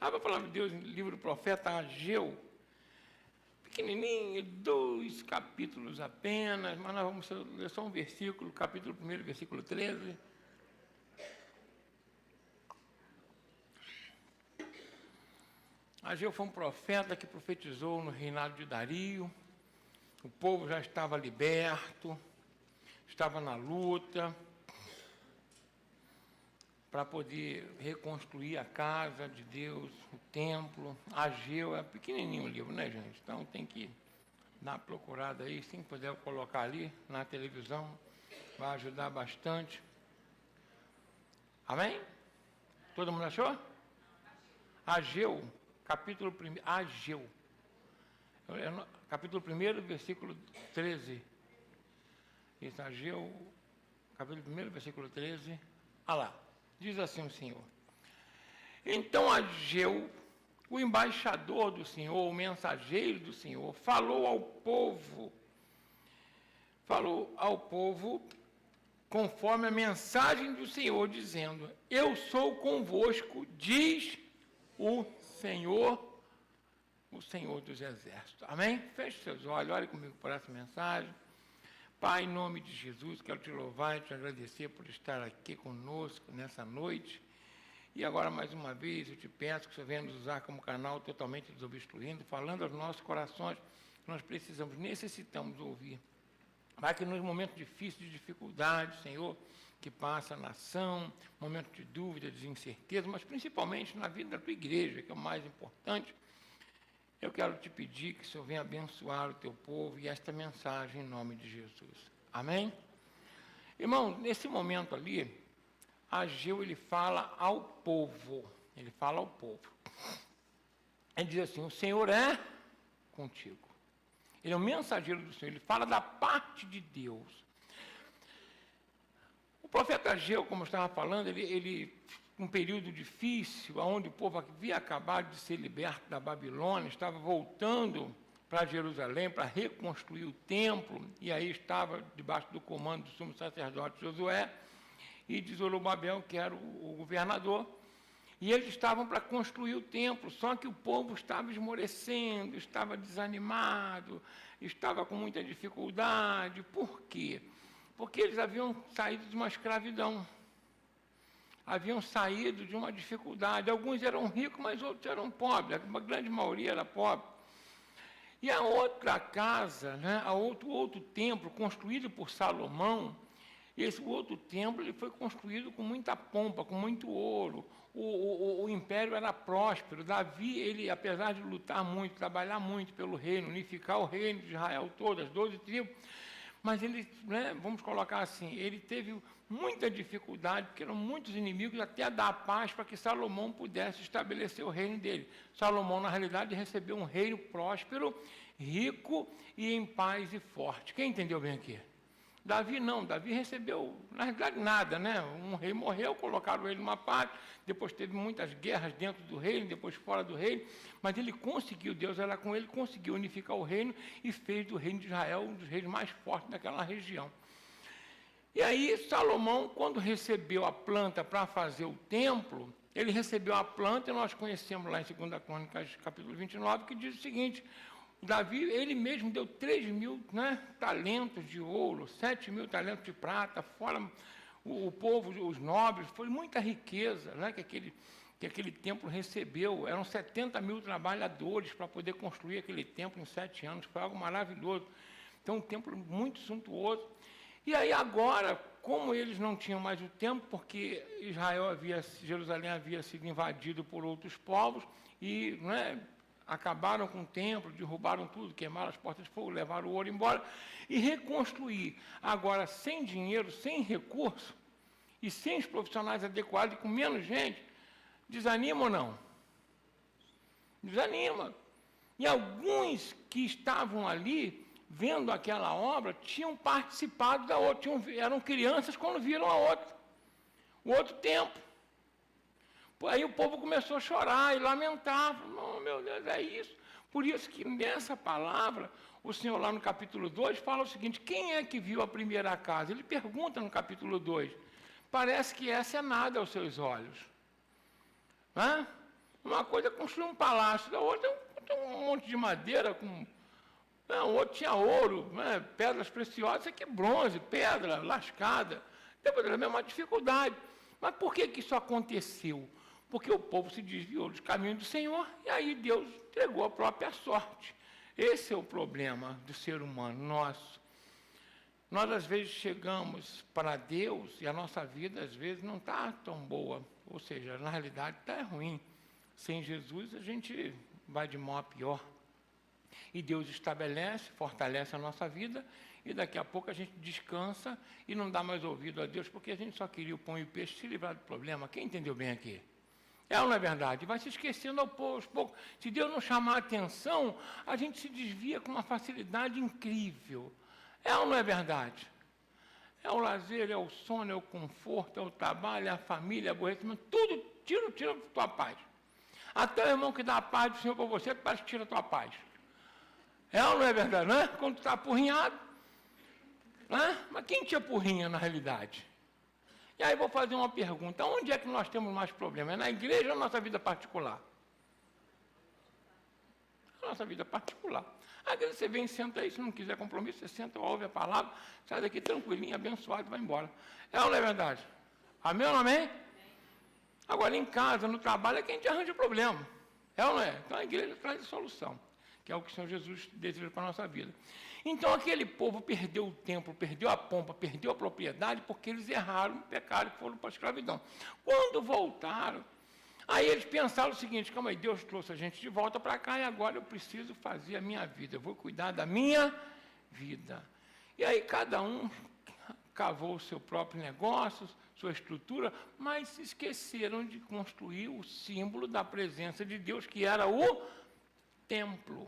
Abra a palavra de Deus no livro do profeta Ageu, pequenininho, 2 capítulos apenas, mas nós vamos ler só um versículo, capítulo 1, versículo 13. Ageu foi um profeta que profetizou no reinado de Dario. O povo já estava liberto, estava na luta para poder reconstruir a casa de Deus, o templo. Ageu é pequenininho o livro, né, gente? Então tem que dar uma procurada aí, se puder colocar ali na televisão, vai ajudar bastante. Amém? Todo mundo achou? Ageu, capítulo 1, Ageu. Capítulo 1, versículo 13. Isso, Ageu, capítulo 1, versículo 13. Ah lá. Diz assim o Senhor: então Ageu, o embaixador do Senhor, o mensageiro do Senhor, falou ao povo conforme a mensagem do Senhor, dizendo: eu sou convosco, diz o Senhor dos Exércitos. Amém? Feche seus olhos, olhe comigo por essa mensagem. Pai, em nome de Jesus, quero te louvar e te agradecer por estar aqui conosco nessa noite. E agora, mais uma vez, eu te peço que o Senhor venha nos usar como canal totalmente desobstruindo, falando aos nossos corações que nós precisamos, necessitamos ouvir. Vai que nos momentos difíceis, de dificuldade, Senhor, que passa a nação, momentos de dúvida, de incerteza, mas principalmente na vida da tua igreja, que é o mais importante, eu quero te pedir que o Senhor venha abençoar o teu povo e esta mensagem em nome de Jesus. Amém? Irmão, nesse momento ali, Ageu, ele fala ao povo. Ele fala ao povo. Ele diz assim: o Senhor é contigo. Ele é o mensageiro do Senhor. Ele fala da parte de Deus. O profeta Ageu, como eu estava falando, ele um período difícil, onde o povo havia acabado de ser liberto da Babilônia, estava voltando para Jerusalém para reconstruir o templo, e aí estava debaixo do comando do sumo sacerdote Josué e de Zorobabel, que era o governador, e eles estavam para construir o templo, só que o povo estava esmorecendo, estava desanimado, estava com muita dificuldade. Por quê? Porque eles haviam saído de uma escravidão. Haviam saído de uma dificuldade. Alguns eram ricos, mas outros eram pobres. A grande maioria era pobre. E a outra casa, né, outro templo construído por Salomão, esse outro templo ele foi construído com muita pompa, com muito ouro. O império era próspero. Davi, ele, apesar de lutar muito, trabalhar muito pelo reino, unificar o reino de Israel todo, as 12 tribos, mas ele, né, vamos colocar assim, ele teve muita dificuldade, porque eram muitos inimigos, até dar paz para que Salomão pudesse estabelecer o reino dele. Salomão, na realidade, recebeu um reino próspero, rico e em paz e forte. Quem entendeu bem aqui? Davi não, Davi recebeu, na realidade, nada, né? Um rei morreu, colocaram ele numa parte, depois teve muitas guerras dentro do reino, depois fora do reino, mas ele conseguiu, Deus era com ele, conseguiu unificar o reino e fez do reino de Israel um dos reis mais fortes daquela região. E aí, Salomão, quando recebeu a planta para fazer o templo, ele recebeu a planta, e nós conhecemos lá em 2 Crônicas, capítulo 29, que diz o seguinte: Davi, ele mesmo deu 3.000, né, talentos de ouro, 7.000 talentos de prata, fora o povo, os nobres, foi muita riqueza, né, que aquele templo recebeu. Eram 70.000 trabalhadores para poder construir aquele templo em 7 anos, foi algo maravilhoso. Então, um templo muito suntuoso. E aí agora, como eles não tinham mais o templo, porque Jerusalém havia sido invadido por outros povos, e, né, acabaram com o templo, derrubaram tudo, queimaram as portas de fogo, levaram o ouro embora, e reconstruir. Agora, sem dinheiro, sem recurso, e sem os profissionais adequados, e com menos gente, desanima ou não? Desanima. E alguns que estavam ali, vendo aquela obra, tinham participado da outra, eram crianças quando viram o outro templo. Aí o povo começou a chorar e lamentar. Oh, meu Deus, é isso. Por isso que nessa palavra, o Senhor lá no capítulo 2 fala o seguinte: quem é que viu a primeira casa? Ele pergunta no capítulo 2. Parece que essa é nada aos seus olhos. Hã? Uma coisa é construir um palácio, a outra é um monte de madeira, o outro tinha ouro, né, pedras preciosas, isso aqui é bronze, pedra lascada. Depois da mesma dificuldade. Mas por que isso aconteceu? Porque o povo se desviou dos caminhos do Senhor e aí Deus entregou a própria sorte. Esse é o problema do ser humano, nosso. Nós, às vezes, chegamos para Deus e a nossa vida, às vezes, não está tão boa. Ou seja, na realidade, está ruim. Sem Jesus, a gente vai de mal a pior. E Deus estabelece, fortalece a nossa vida, e daqui a pouco a gente descansa e não dá mais ouvido a Deus, porque a gente só queria o pão e o peixe se livrar do problema. Quem entendeu bem aqui? É ou não é verdade? Vai se esquecendo aos poucos. Se Deus não chamar a atenção, a gente se desvia com uma facilidade incrível. É ou não é verdade? É o lazer, é o sono, é o conforto, é o trabalho, é a família, é o aborrecimento, tudo tira a tua paz. Até o irmão que dá a paz do Senhor para você, parece que tira a tua paz. É ou não é verdade, né? Quando tu está apurrinhado, né? Mas quem te apurrinha na realidade? E aí vou fazer uma pergunta, onde é que nós temos mais problemas? É na igreja ou na nossa vida particular? Na nossa vida particular. Às vezes você vem e senta aí, se não quiser compromisso, você senta, ouve a palavra, sai daqui tranquilinho, abençoado e vai embora. É ou não é verdade? Amém ou não amém? Agora, em casa, no trabalho, é quem te arranja o problema. É ou não é? Então, a igreja traz a solução, que é o que o Senhor Jesus deseja para a nossa vida. Então, aquele povo perdeu o templo, perdeu a pompa, perdeu a propriedade, porque eles erraram, pecaram e foram para a escravidão. Quando voltaram, aí eles pensaram o seguinte, calma aí, Deus trouxe a gente de volta para cá e agora eu preciso fazer a minha vida, eu vou cuidar da minha vida. E aí cada um cavou o seu próprio negócio, sua estrutura, mas se esqueceram de construir o símbolo da presença de Deus, que era o templo.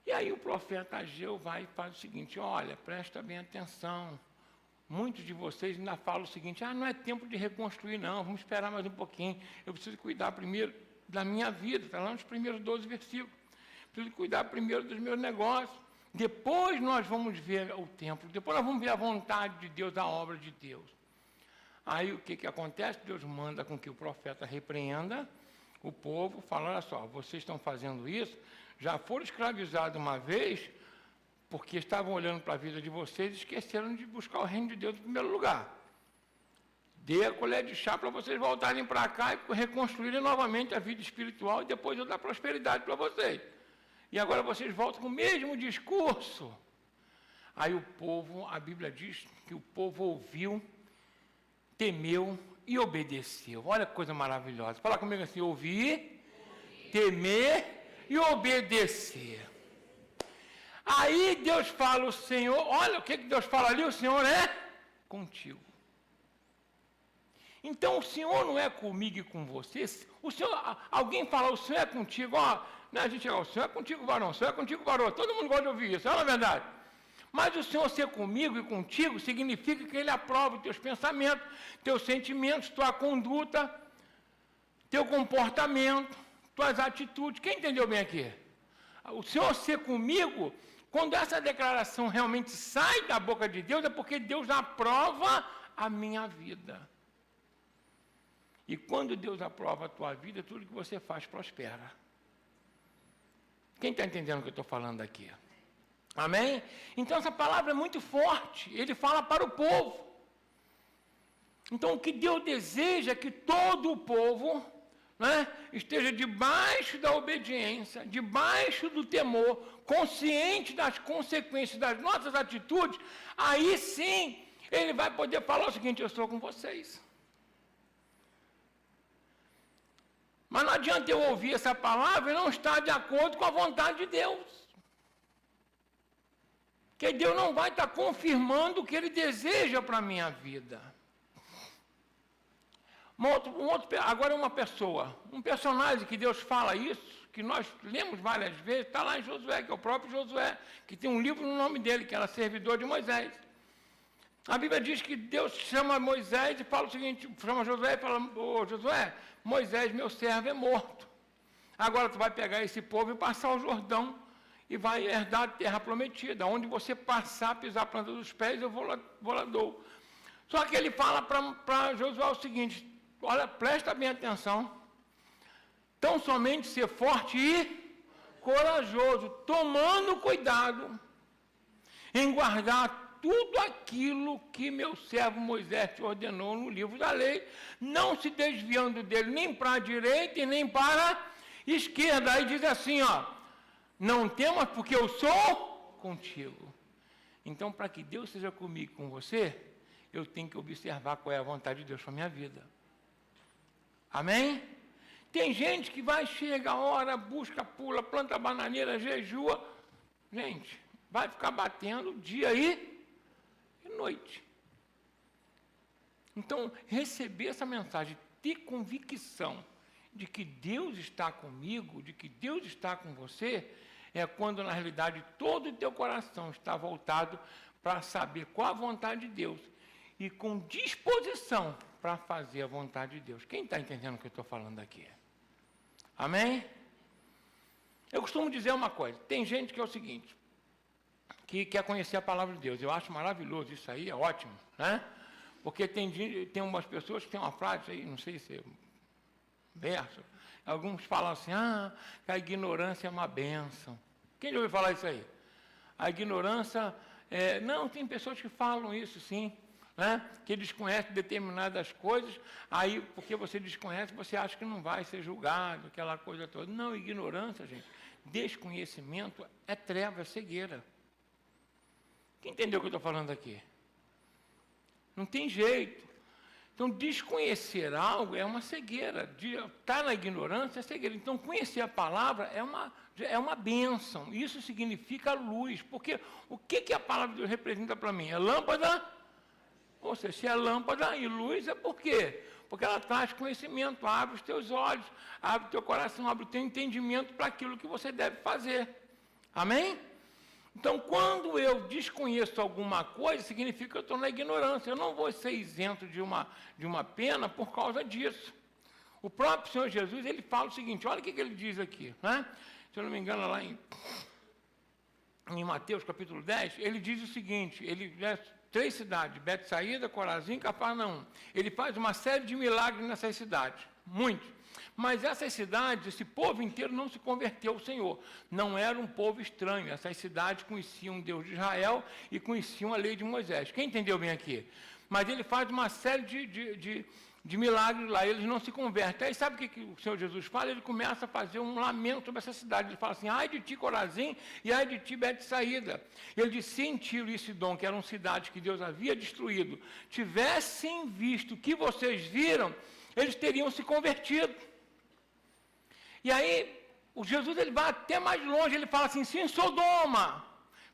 E aí o profeta Ageu vai e faz o seguinte, olha, presta bem atenção, muitos de vocês ainda falam o seguinte, não é tempo de reconstruir não, vamos esperar mais um pouquinho, eu preciso cuidar primeiro da minha vida, está lá nos primeiros 12 versículos, preciso cuidar primeiro dos meus negócios, depois nós vamos ver o templo, depois nós vamos ver a vontade de Deus, a obra de Deus. Aí o que acontece? Deus manda com que o profeta repreenda o povo, falando, olha só, vocês estão fazendo isso, já foram escravizados uma vez, porque estavam olhando para a vida de vocês e esqueceram de buscar o reino de Deus em primeiro lugar. Dê a colher de chá para vocês voltarem para cá e reconstruírem novamente a vida espiritual e depois eu dar prosperidade para vocês. E agora vocês voltam com o mesmo discurso. Aí o povo, a Bíblia diz que o povo ouviu, temeu e obedeceu. Olha que coisa maravilhosa. Fala comigo assim, ouvir, temer e obedecer. Aí Deus fala, o Senhor, olha o que Deus fala ali, o Senhor é contigo. Então o Senhor não é comigo e com você. O Senhor, alguém fala, o Senhor é contigo, a gente o Senhor é contigo, varão, o Senhor é contigo, varão. Todo mundo gosta de ouvir isso, não é verdade? Mas o Senhor ser comigo e contigo significa que Ele aprova os teus pensamentos, teus sentimentos, tua conduta, teu comportamento, tuas atitudes. Quem entendeu bem aqui? O Senhor ser comigo, quando essa declaração realmente sai da boca de Deus, é porque Deus aprova a minha vida. E quando Deus aprova a tua vida, tudo que você faz prospera. Quem está entendendo o que eu estou falando aqui? Amém? Então essa palavra é muito forte. Ele fala para o povo. Então o que Deus deseja é que todo o povo, né, esteja debaixo da obediência, debaixo do temor, consciente das consequências das nossas atitudes. Aí sim, ele vai poder falar o seguinte, eu estou com vocês. Mas não adianta eu ouvir essa palavra e não estar de acordo com a vontade de Deus. Porque Deus não vai estar confirmando o que Ele deseja para a minha vida. Agora uma pessoa, um personagem que Deus fala isso, que nós lemos várias vezes, está lá em Josué, que é o próprio Josué, que tem um livro no nome dele, que era servidor de Moisés. A Bíblia diz que Deus chama Moisés e fala o seguinte, chama Josué e fala, ô Josué, Moisés, meu servo, é morto. Agora tu vai pegar esse povo e passar o Jordão e vai herdar a terra prometida. Onde você passar, pisar a planta dos pés, eu vou lá dou. Só que ele fala para Josué o seguinte, olha, presta bem atenção, somente ser forte e corajoso, tomando cuidado em guardar tudo aquilo que meu servo Moisés te ordenou no livro da lei, não se desviando dele nem para a direita e nem para a esquerda. Aí diz assim, ó, não temas porque eu sou contigo. Então, para que Deus seja comigo e com você, eu tenho que observar qual é a vontade de Deus para a minha vida. Amém? Tem gente que vai, chega, ora, busca, pula, planta bananeira, jejua. Gente, vai ficar batendo dia e noite. Então, receber essa mensagem, ter convicção de que Deus está comigo, de que Deus está com você, é quando, na realidade, todo o teu coração está voltado para saber qual a vontade de Deus e com disposição para fazer a vontade de Deus. Quem está entendendo o que eu estou falando aqui? Amém? Eu costumo dizer uma coisa, tem gente que é o seguinte, que quer conhecer a palavra de Deus. Eu acho maravilhoso isso aí, é ótimo, né? Porque tem umas pessoas que têm uma frase aí, não sei se é verso, alguns falam assim, que a ignorância é uma bênção. Quem já ouviu falar isso aí? A ignorância, não, tem pessoas que falam isso sim, né? Que desconhecem determinadas coisas, aí porque você desconhece, você acha que não vai ser julgado, aquela coisa toda. Não, ignorância, gente, desconhecimento é treva, é cegueira. Quem entendeu o que eu estou falando aqui? Não tem jeito. Então, desconhecer algo é uma cegueira. Estar na ignorância é cegueira. Então, conhecer a palavra é uma bênção. Isso significa luz. Porque o que a palavra de Deus representa para mim? É lâmpada? Ou seja, se é lâmpada e luz, é por quê? Porque ela traz conhecimento, abre os teus olhos, abre o teu coração, abre o teu entendimento para aquilo que você deve fazer. Amém? Então, quando eu desconheço alguma coisa, significa que eu estou na ignorância. Eu não vou ser isento de uma pena por causa disso. O próprio Senhor Jesus, ele fala o seguinte, olha o que ele diz aqui, né? Se eu não me engano, lá em Mateus capítulo 10, ele diz o seguinte, ele 3 cidades, Betsaída, Corazim e Cafarnaum. Ele faz uma série de milagres nessas cidades, muitos. Mas essas cidades, esse povo inteiro não se converteu ao Senhor. Não era um povo estranho. Essas cidades conheciam o Deus de Israel e conheciam a lei de Moisés. Quem entendeu bem aqui? Mas ele faz uma série de milagres lá, eles não se convertem. Aí sabe o que o Senhor Jesus fala? Ele começa a fazer um lamento sobre essa cidade. Ele fala assim, ai de ti, Corazim, e ai de ti, Betsaída. Ele diz, se em Tiro e Sidom, que eram cidades que Deus havia destruído, tivessem visto o que vocês viram, eles teriam se convertido. E aí, o Jesus ele vai até mais longe, ele fala assim, se em Sodoma,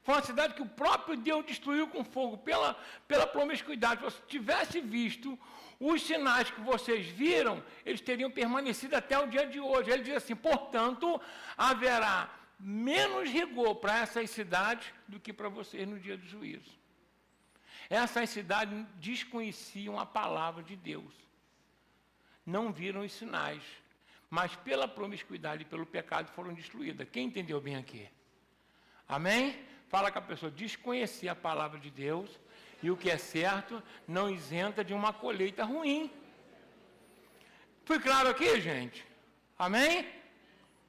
foi uma cidade que o próprio Deus destruiu com fogo pela promiscuidade, se você tivesse visto os sinais que vocês viram, eles teriam permanecido até o dia de hoje. Ele diz assim, portanto, haverá menos rigor para essas cidades do que para vocês no dia do juízo. Essas cidades desconheciam a palavra de Deus, não viram os sinais, mas pela promiscuidade e pelo pecado foram destruídas. Quem entendeu bem aqui? Amém? Fala com a pessoa, desconhecer a palavra de Deus e o que é certo não isenta de uma colheita ruim. Foi claro aqui, gente? Amém?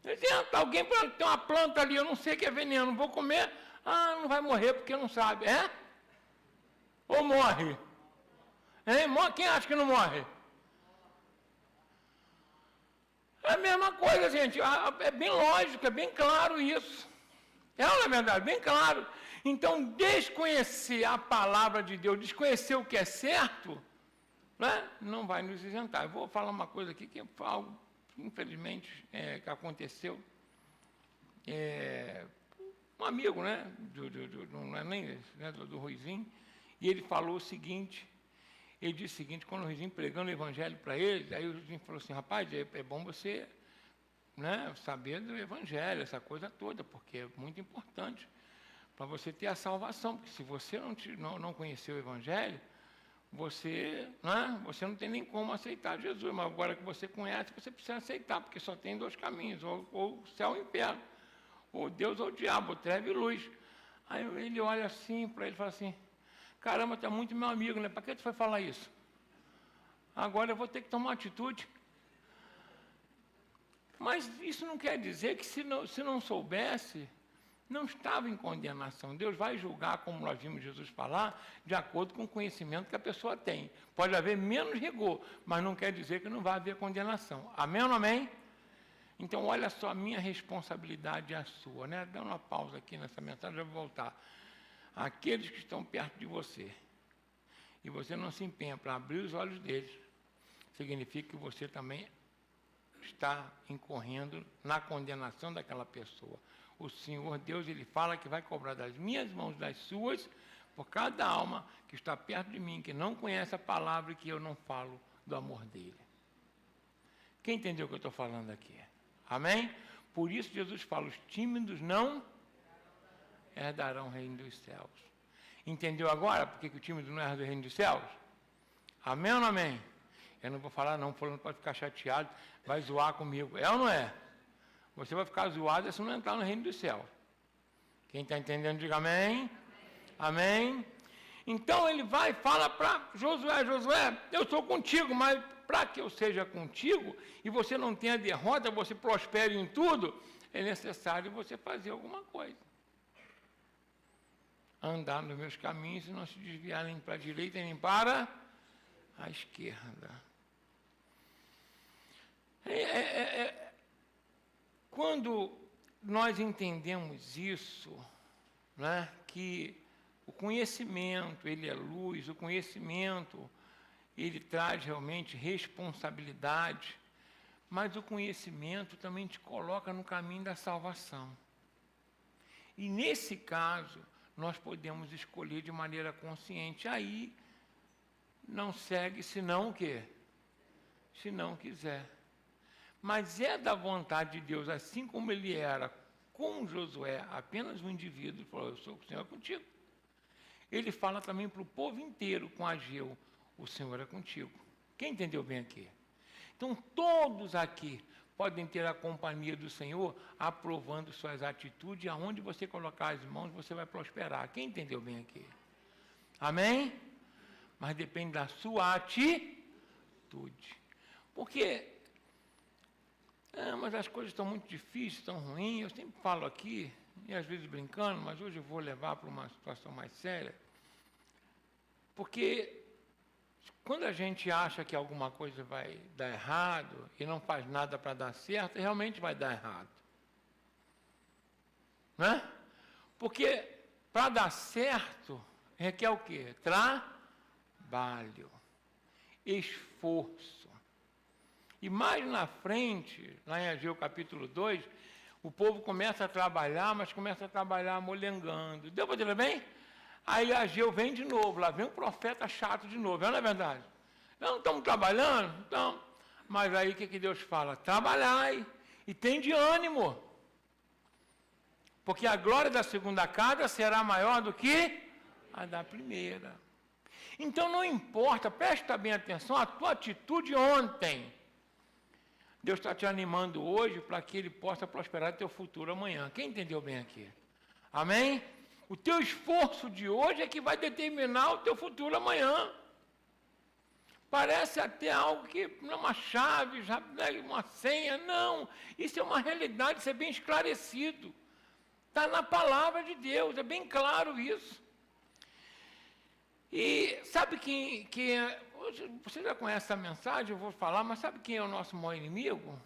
Isenta. Alguém tem uma planta ali, eu não sei que é veneno, vou comer, não vai morrer porque não sabe. É? Ou morre? Quem acha que não morre? É a mesma coisa, gente. É bem lógico, é bem claro isso. É ou não é verdade? Bem claro. Então, desconhecer a palavra de Deus, desconhecer o que é certo, né, não vai nos isentar. Eu vou falar uma coisa aqui que é algo, infelizmente, que aconteceu. Um amigo, né, não é nem né, do Ruizinho, e ele falou o seguinte, ele disse o seguinte, quando o Ruizinho pregando o evangelho para ele, aí o Ruizinho falou assim, rapaz, é bom você, né, saber do evangelho, essa coisa toda, porque é muito importante para você ter a salvação, porque se você não conhecer o evangelho, você não tem nem como aceitar Jesus, mas agora que você conhece, você precisa aceitar, porque só tem 2 caminhos, ou céu ou inferno, ou Deus ou o diabo, ou treva e luz. Aí ele olha assim para ele e fala assim, caramba, tu é muito meu amigo, né? Para que tu foi falar isso? Agora eu vou ter que tomar uma atitude. Mas isso não quer dizer que se não soubesse, não estava em condenação. Deus vai julgar, como nós vimos Jesus falar, de acordo com o conhecimento que a pessoa tem. Pode haver menos rigor, mas não quer dizer que não vai haver condenação. Amém ou não amém? Então, olha só, a minha responsabilidade é a sua, né? Dá uma pausa aqui nessa mensagem, eu vou voltar. Aqueles que estão perto de você, e você não se empenha para abrir os olhos deles, significa que você também está incorrendo na condenação daquela pessoa. O Senhor Deus, Ele fala que vai cobrar das minhas mãos, das suas, por cada alma que está perto de mim, que não conhece a palavra e que eu não falo do amor dEle. Quem entendeu o que eu estou falando aqui? Amém? Por isso Jesus fala, os tímidos não herdarão o reino dos céus. Entendeu agora por que o tímido não herda o reino dos céus? Amém ou não amém? Eu não vou falar não, falando pode ficar chateado, vai zoar comigo. É ou não é? Você vai ficar zoado se não entrar no reino dos céus. Quem está entendendo, diga amém. Amém. Então ele vai e fala para Josué, Josué, eu sou contigo, mas para que eu seja contigo e você não tenha derrota, você prospere em tudo, é necessário você fazer alguma coisa. Andar nos meus caminhos e não se desviar nem para a direita nem para a esquerda. Quando nós entendemos isso, né, que o conhecimento, ele é luz, o conhecimento, ele traz realmente responsabilidade, mas o conhecimento também te coloca no caminho da salvação. E nesse caso, nós podemos escolher de maneira consciente. Aí, não segue senão o quê? Se não quiser. Mas é da vontade de Deus, assim como ele era com Josué, apenas um indivíduo, falou, eu sou o Senhor contigo. Ele fala também para o povo inteiro, com Ageu, o Senhor é contigo. Quem entendeu bem aqui? Então, todos aqui podem ter a companhia do Senhor, aprovando suas atitudes, e aonde você colocar as mãos, você vai prosperar. Quem entendeu bem aqui? Amém? Mas depende da sua atitude. Porque, mas as coisas estão muito difíceis, estão ruins, eu sempre falo aqui, e às vezes brincando, mas hoje eu vou levar para uma situação mais séria, porque quando a gente acha que alguma coisa vai dar errado e não faz nada para dar certo, realmente vai dar errado. Né? Porque para dar certo, requer o quê? Trabalho, esforço. E mais na frente, lá em Ageu capítulo 2, o povo começa a trabalhar, mas começa a trabalhar molengando. Deu para entender bem? Aí Ageu vem de novo, lá vem um profeta chato de novo, não é verdade? Não estamos trabalhando? Então, mas aí o que Deus fala? Trabalhai e tem de ânimo. Porque a glória da segunda casa será maior do que a da primeira. Então não importa, presta bem atenção, a tua atitude ontem. Deus está te animando hoje para que Ele possa prosperar teu futuro amanhã. Quem entendeu bem aqui? Amém? O teu esforço de hoje é que vai determinar o teu futuro amanhã. Parece até algo que não é uma chave, uma senha, não. Isso é uma realidade, isso é bem esclarecido. Está na palavra de Deus, é bem claro isso. E sabe quem você já conhece essa mensagem, eu vou falar, mas sabe quem é o nosso maior inimigo?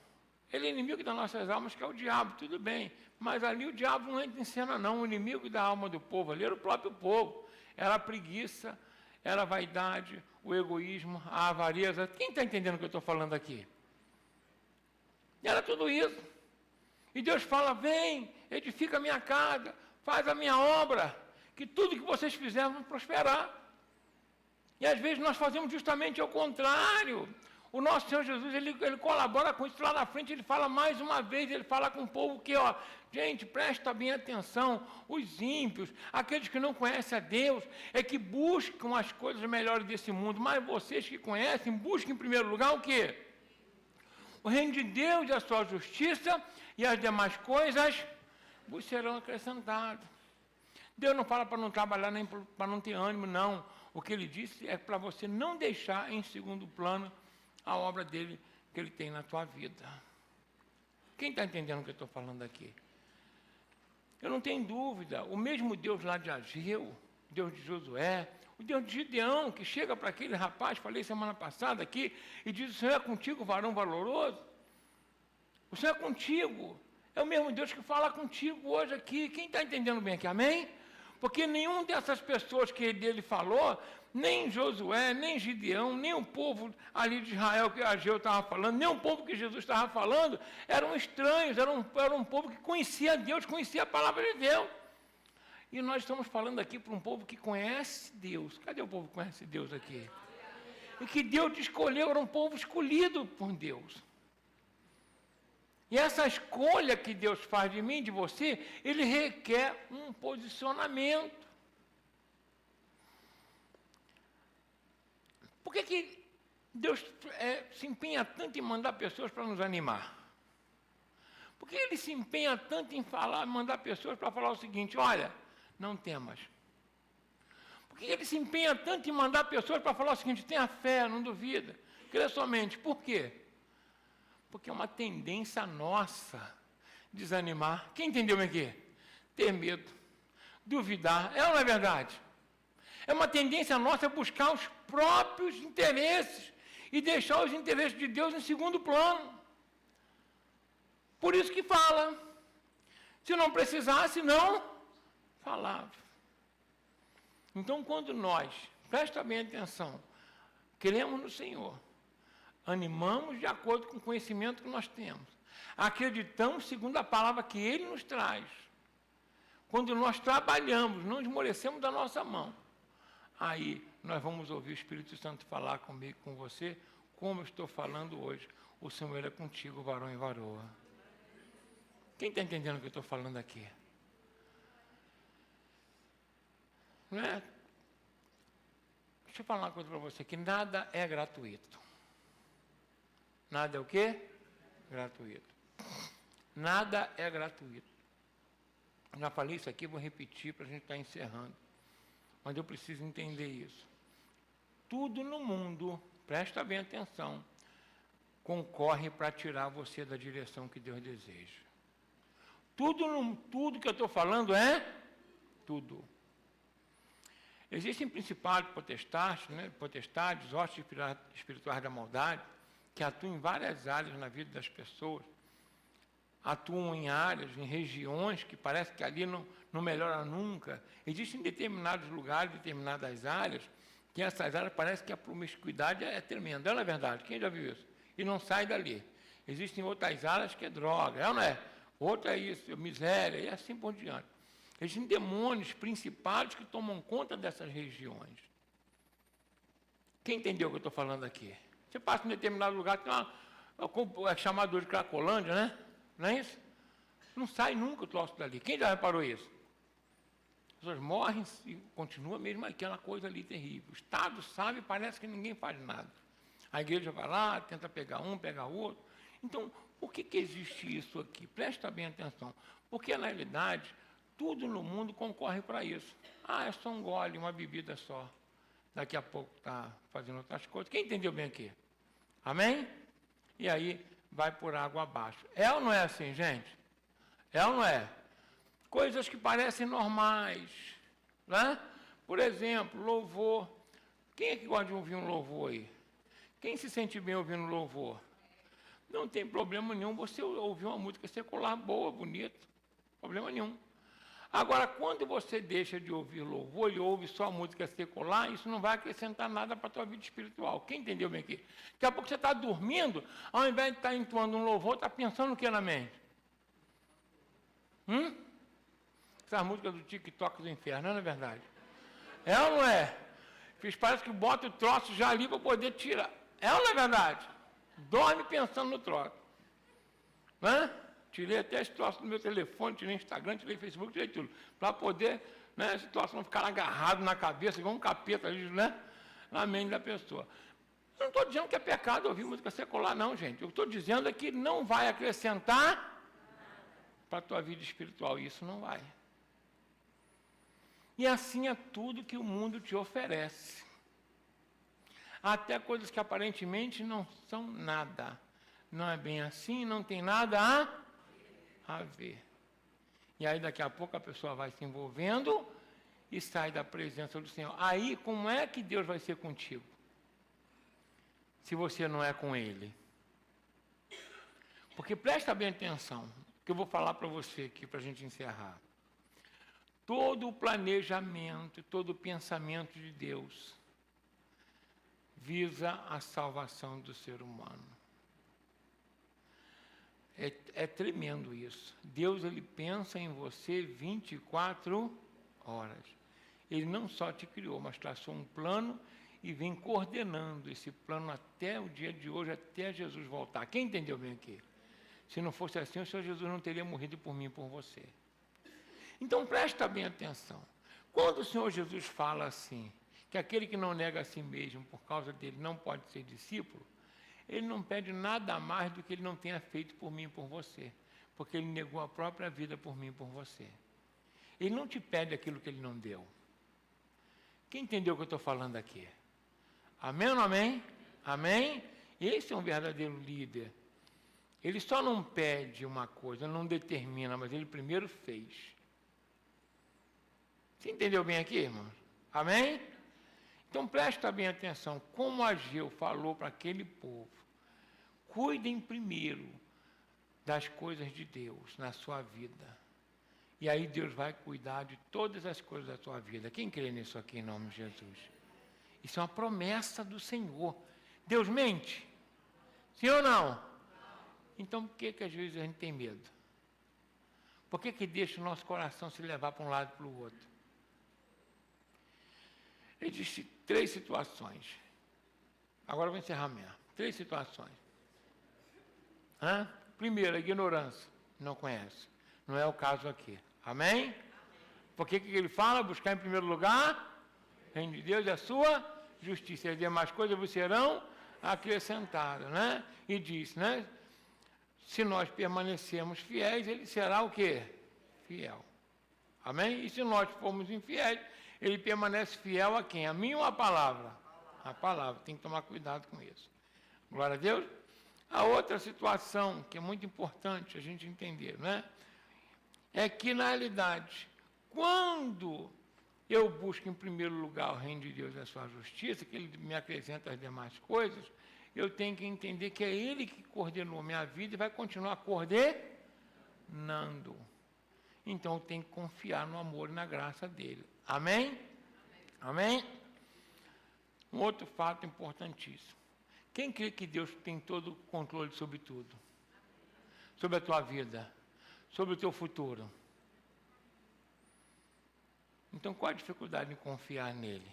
Ele é inimigo das nossas almas, que é o diabo, tudo bem. Mas ali o diabo não entra em cena, não. O inimigo da alma do povo ali era o próprio povo. Era a preguiça, era a vaidade, o egoísmo, a avareza. Quem está entendendo o que eu estou falando aqui? Era tudo isso. E Deus fala, vem, edifica a minha casa, faz a minha obra, que tudo que vocês fizerem vai prosperar. E às vezes nós fazemos justamente ao contrário. O nosso Senhor Jesus, ele colabora com isso. Lá na frente ele fala mais uma vez, ele fala com o povo que, ó, gente, presta bem atenção, os ímpios, aqueles que não conhecem a Deus, é que buscam as coisas melhores desse mundo, mas vocês que conhecem, busquem em primeiro lugar o quê? O reino de Deus e a sua justiça, e as demais coisas vos serão acrescentadas. Deus não fala para não trabalhar, nem para não ter ânimo, não. O que ele disse é para você não deixar em segundo plano a obra dele que ele tem na tua vida. Quem está entendendo o que eu estou falando aqui? Eu não tenho dúvida, o mesmo Deus lá de Ageu, Deus de Josué, o Deus de Gideão, que chega para aquele rapaz, falei semana passada aqui, e diz: o Senhor é contigo, varão valoroso. O Senhor é contigo. É o mesmo Deus que fala contigo hoje aqui. Quem está entendendo bem aqui? Amém? Porque nenhum dessas pessoas que dele falou, nem Josué, nem Gideão, nem o povo ali de Israel que Ageu estava falando, nem o povo que Jesus estava falando, eram estranhos, era um povo que conhecia Deus, conhecia a palavra de Deus. E nós estamos falando aqui para um povo que conhece Deus. Cadê o povo que conhece Deus aqui? E que Deus te escolheu, era um povo escolhido por Deus. E essa escolha que Deus faz de mim e de você, ele requer um posicionamento. Por que Deus se empenha tanto em mandar pessoas para nos animar? Por que ele se empenha tanto em mandar pessoas para falar o seguinte: olha, não temas? Por que ele se empenha tanto em mandar pessoas para falar o seguinte: tenha fé, não duvida, crê somente? Por quê? Porque é uma tendência nossa desanimar. Quem entendeu aqui? Ter medo, duvidar. É ou não é verdade? É uma tendência nossa buscar os próprios interesses e deixar os interesses de Deus em segundo plano. Por isso que fala. Se não precisasse, não falava. Então, quando nós, presta bem atenção, cremos no Senhor, animamos de acordo com o conhecimento que nós temos, acreditamos segundo a palavra que Ele nos traz, quando nós trabalhamos, não esmorecemos da nossa mão, aí nós vamos ouvir o Espírito Santo falar comigo, com você, como eu estou falando hoje. O Senhor é contigo, varão e varoa. Quem está entendendo o que eu estou falando aqui? Não é? Deixa eu falar uma coisa para você, que nada é gratuito. Nada é o quê? Gratuito. Nada é gratuito. Já falei isso aqui, vou repetir para a gente estar encerrando. Mas eu preciso entender isso. Tudo no mundo, presta bem atenção, concorre para tirar você da direção que Deus deseja. Tudo que eu estou falando é tudo. Existem principados potestades, hostes espirituais da maldade, que atuam em várias áreas na vida das pessoas. Atuam em áreas, em regiões que parece que ali não melhora nunca. Existem determinados lugares, determinadas áreas, que essas áreas parece que a promiscuidade é tremenda. Não é verdade? Quem já viu isso? E não sai dali. Existem outras áreas que é droga, não é? Outra é isso, miséria, e assim por diante. Existem demônios principados que tomam conta dessas regiões. Quem entendeu o que eu estou falando aqui? Você passa em determinado lugar, tem é chamado de Cracolândia, né? Não é isso? Não sai nunca o troço dali. Quem já reparou isso? As pessoas morrem e continua mesmo aquela coisa ali terrível. O Estado sabe e parece que ninguém faz nada. A igreja vai lá, tenta pegar um, pegar outro. Então, por que existe isso aqui? Presta bem atenção. Porque, na realidade, tudo no mundo concorre para isso. Ah, é só um gole, uma bebida só. Daqui a pouco está fazendo outras coisas. Quem entendeu bem aqui? Amém? E aí vai por água abaixo. É ou não é assim, gente? É ou não é? Coisas que parecem normais. Né? Por exemplo, louvor. Quem é que gosta de ouvir um louvor aí? Quem se sente bem ouvindo louvor? Não tem problema nenhum você ouvir uma música secular boa, bonita. Problema nenhum. Agora, quando você deixa de ouvir louvor e ouve só música secular, isso não vai acrescentar nada para a tua vida espiritual. Quem entendeu bem aqui? Daqui a pouco você está dormindo, ao invés de estar entoando um louvor, está pensando o que na mente? Essas músicas do TikTok do inferno, não é verdade? É ou não é? Parece que bota o troço já ali para poder tirar. É ou não é verdade? Dorme pensando no troço. Né? Tirei até esse troço do meu telefone, tirei Instagram, tirei Facebook, tirei tudo. Para poder, né, esse troço não ficar agarrado na cabeça, igual um capeta ali, né? Na mente da pessoa. Eu não estou dizendo que é pecado ouvir música secular, não, gente. Eu estou dizendo é que não vai acrescentar para a tua vida espiritual. Isso não vai. E assim é tudo que o mundo te oferece. Até coisas que aparentemente não são nada. Não é bem assim, não tem nada a a ver. E aí daqui a pouco a pessoa vai se envolvendo e sai da presença do Senhor. Aí como é que Deus vai ser contigo? Se você não é com Ele. Porque presta bem atenção, que eu vou falar para você aqui, para a gente encerrar. Todo o planejamento, todo o pensamento de Deus visa a salvação do ser humano. É tremendo isso. Deus, ele pensa em você 24 horas. Ele não só te criou, mas traçou um plano e vem coordenando esse plano até o dia de hoje, até Jesus voltar. Quem entendeu bem aqui? Se não fosse assim, o Senhor Jesus não teria morrido por mim e por você. Então, presta bem atenção. Quando o Senhor Jesus fala assim, que aquele que não nega a si mesmo por causa dele não pode ser discípulo, ele não pede nada mais do que ele não tenha feito por mim e por você, porque ele negou a própria vida por mim e por você. Ele não te pede aquilo que ele não deu. Quem entendeu o que eu estou falando aqui? Amém ou não amém? Amém? Esse é um verdadeiro líder. Ele só não pede uma coisa, não determina, mas ele primeiro fez. Você entendeu bem aqui, irmãos? Amém? Então presta bem atenção, como Ageu falou para aquele povo, cuidem primeiro das coisas de Deus na sua vida. E aí Deus vai cuidar de todas as coisas da sua vida. Quem crê nisso aqui em nome de Jesus? Isso é uma promessa do Senhor. Deus mente? Sim ou não? Então por que às vezes a gente tem medo? Por que deixa o nosso coração se levar para um lado e para o outro? Existem 3 situações. Agora eu vou encerrar mesmo. 3 situações. Primeiro, a ignorância. Não conhece. Não é o caso aqui. Amém? Por que ele fala? Buscar em primeiro lugar o reino de Deus e a sua justiça. E as demais coisas vos serão acrescentadas. Né? E diz, né? Se nós permanecermos fiéis, ele será o quê? Fiel. Amém? E se nós formos infiéis, ele permanece fiel a quem? A mim ou a palavra? A palavra. Tem que tomar cuidado com isso. Glória a Deus. A outra situação, que é muito importante a gente entender, né? É que, na realidade, quando eu busco em primeiro lugar o reino de Deus e a sua justiça, que ele me acrescenta as demais coisas, eu tenho que entender que é ele que coordenou minha vida e vai continuar coordenando. Então, eu tenho que confiar no amor e na graça dele. Amém? Amém? Um outro fato importantíssimo. Quem crê que Deus tem todo o controle sobre tudo? Sobre a tua vida? Sobre o teu futuro? Então, qual a dificuldade em confiar nele?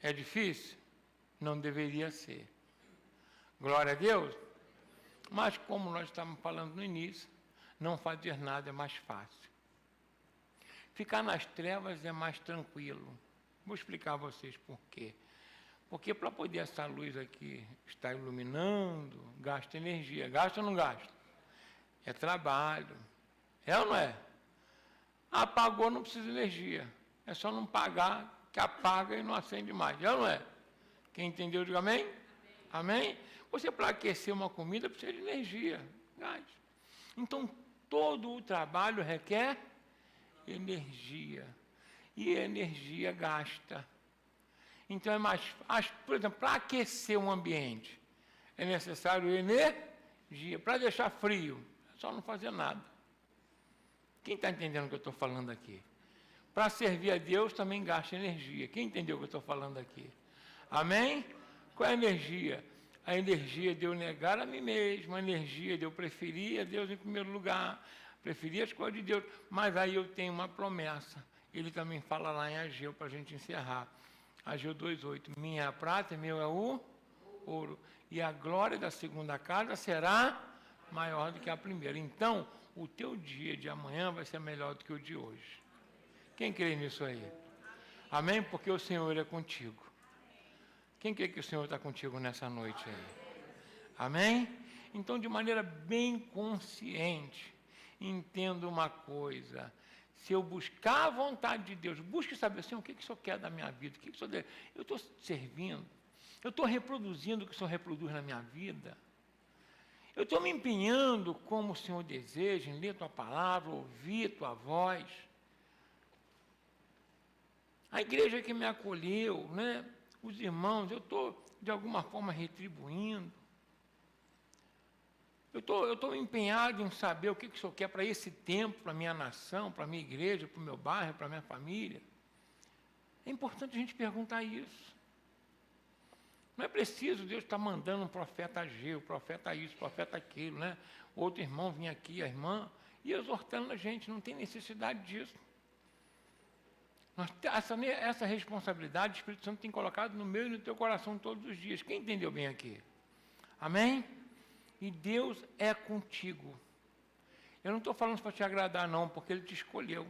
É difícil? Não deveria ser. Glória a Deus. Mas, como nós estávamos falando no início, não fazer nada é mais fácil. Ficar nas trevas é mais tranquilo. Vou explicar a vocês por quê. Porque para poder essa luz aqui estar iluminando, gasta energia. Gasta ou não gasta? É trabalho. É ou não é? Apagou, não precisa de energia. É só não pagar, que apaga e não acende mais. É ou não é? Quem entendeu, diga amém? Amém? Você, para aquecer uma comida, precisa de energia. Gás. Então, todo o trabalho requer energia. E a energia gasta. Então, é mais fácil, por exemplo, para aquecer um ambiente, é necessário energia. Para deixar frio, é só não fazer nada. Quem está entendendo o que eu estou falando aqui? Para servir a Deus também gasta energia. Quem entendeu o que eu estou falando aqui? Amém? Qual é a energia? A energia de eu negar a mim mesmo, a energia de eu preferir a Deus em primeiro lugar, preferir as coisas de Deus. Mas aí eu tenho uma promessa. Ele também fala lá em Ageu, para a gente encerrar. Ageu 2,8. Minha é a prata e meu é o ouro. E a glória da segunda casa será maior do que a primeira. Então, o teu dia de amanhã vai ser melhor do que o de hoje. Quem crê nisso aí? Amém? Porque o Senhor é contigo. Quem crê que o Senhor está contigo nessa noite aí? Amém? Então, de maneira bem consciente, entenda uma coisa. Se eu buscar a vontade de Deus, busque saber assim, o que o Senhor quer da minha vida, eu estou servindo, eu estou reproduzindo o que o Senhor reproduz na minha vida. Eu estou me empenhando como o Senhor deseja, em ler tua palavra, ouvir tua voz. A igreja que me acolheu, né? Os irmãos, eu estou, de alguma forma, retribuindo. Eu estou empenhado em saber o que o Senhor quer para esse tempo, para a minha nação, para a minha igreja, para o meu bairro, para a minha família. É importante a gente perguntar isso. Não é preciso Deus estar mandando um profeta Ageu, profeta isso, profeta aquilo, né? Outro irmão vinha aqui, a irmã, e exortando a gente, não tem necessidade disso. Essa responsabilidade o Espírito Santo tem colocado no meu e no teu coração todos os dias. Quem entendeu bem aqui? Amém? E Deus é contigo. Eu não estou falando para te agradar, não, porque Ele te escolheu.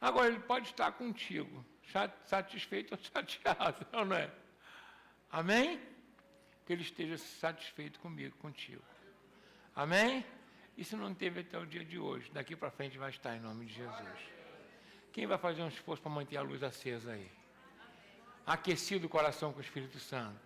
Agora, Ele pode estar contigo, satisfeito ou chateado, não é? Amém? Que Ele esteja satisfeito comigo, contigo. Amém? E se não teve até o dia de hoje, daqui para frente vai estar em nome de Jesus. Quem vai fazer um esforço para manter a luz acesa aí? Aquecido o coração com o Espírito Santo.